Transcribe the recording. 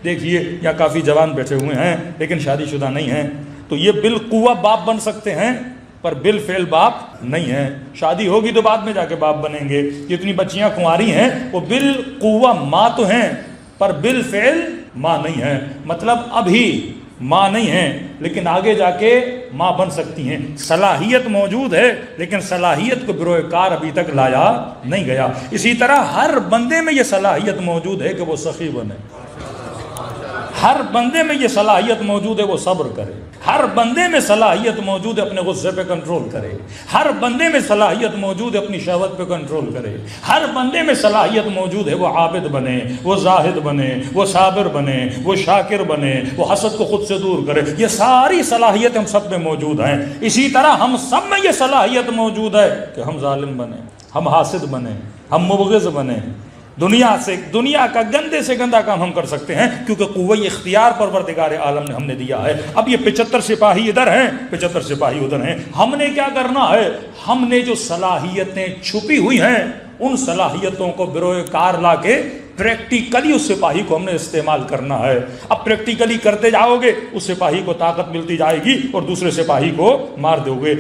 دیکھیے یہاں کافی جوان بیٹھے ہوئے ہیں لیکن شادی شدہ نہیں ہیں، تو یہ بالقوہ باپ بن سکتے ہیں پر بالفعل باپ نہیں ہیں. شادی ہوگی تو بعد میں جا کے باپ بنیں گے. جتنی بچیاں کنواری ہیں وہ بالقوہ ماں تو ہیں پر بالفعل ماں نہیں ہیں. مطلب ابھی ماں نہیں ہیں لیکن آگے جا کے ماں بن سکتی ہیں. صلاحیت موجود ہے لیکن صلاحیت کو بروئے کار ابھی تک لایا نہیں گیا. اسی طرح ہر بندے میں یہ صلاحیت موجود ہے کہ وہ سخی بنے. ہر بندے میں یہ صلاحیت موجود ہے وہ صبر کرے. ہر بندے میں صلاحیت موجود ہے اپنے غصے پہ کنٹرول کرے. ہر بندے میں صلاحیت موجود ہے اپنی شہوت پہ کنٹرول کرے. ہر بندے میں صلاحیت موجود ہے وہ عابد بنے، وہ زاہد بنے، وہ صابر بنے، وہ شاکر بنے، وہ حسد کو خود سے دور کرے. یہ ساری صلاحیت ہم سب میں موجود ہیں. اسی طرح ہم سب میں یہ صلاحیت موجود ہے کہ ہم ظالم بنے، ہم حاسد بنے، ہم مبغض بنے. دنیا کا گندے سے گندا کام ہم کر سکتے ہیں کیونکہ قوہ اختیار پروردگار عالم نے ہم نے دیا ہے. اب یہ 75 سپاہی ادھر ہیں، 75 سپاہی ادھر ہیں. ہم نے کیا کرنا ہے؟ ہم نے جو صلاحیتیں چھپی ہوئی ہیں ان صلاحیتوں کو بروئے کار لا کے پریکٹیکلی اس سپاہی کو ہم نے استعمال کرنا ہے. اب پریکٹیکلی کرتے جاؤ گے اس سپاہی کو طاقت ملتی جائے گی اور دوسرے سپاہی کو مار دو گے.